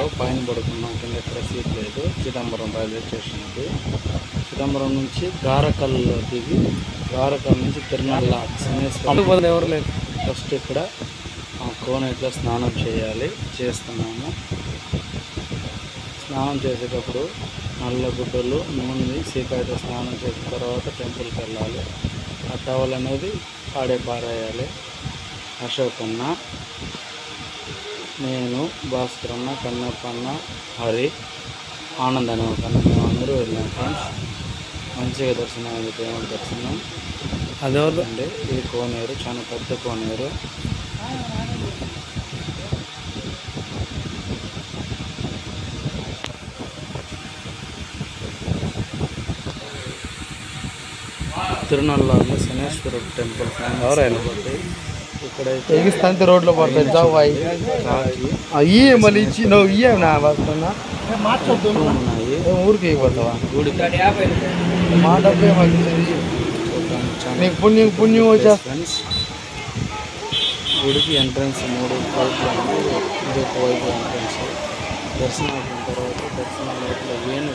కార్లో పైన పడుకున్నాం, కింద ఎక్కడ సీట్ లేదు. చిదంబరం రైల్వే స్టేషన్కి, చిదంబరం నుంచి గారకల్లో దిగి గారకల్ నుంచి తిరునల్ల శనేశ్వరం ఎవరు లేదు. ఫస్ట్ ఇక్కడ కోనేట్లో స్నానం చేయాలి, చేస్తున్నాము. స్నానం చేసేటప్పుడు నల్ల గుడ్డలు నూనె సీకాయతో స్నానం చేసిన తర్వాత టెంపుల్కి వెళ్ళాలి. ఆ టవల్ అనేది ఆడే పారేయాలి. అశోక్ అన్న, నేను, భాస్కర్ అన్న, కన్నప్ప అన్న, హరి, ఆనంద్ అనే ఒక అన్న, మేము అందరూ వెళ్ళాం ఫ్రెండ్స్. మంచిగా దర్శనం అయింది, దేవుడి దర్శనం. అదేండి ఇది కోనేరు, చాలా పెద్ద కోనేరు. తిరునల్లాలో శనేశ్వర టెంపుల్ కాబట్టి ఇక్కడైతే ఎగిస్తాంతే రోడ్లో పడతాయి జావాయి అయ్యి మళ్ళీ ఇచ్చి నువ్వు ఇయ్యనా వస్తున్నా ఉన్నాయి. ఊరికి ఇవ్వతావా గుడికి మా డబ్బే మాకు నీకు పుణ్యం వచ్చా ఫ్రెండ్స్. గుడికి ఎంట్రన్స్ 3 వైపులు ఉంది. ఇది ఒక వైపు ఎంట్రన్స్. దర్శనం అయిన తర్వాత దర్శనం లోపల వేణు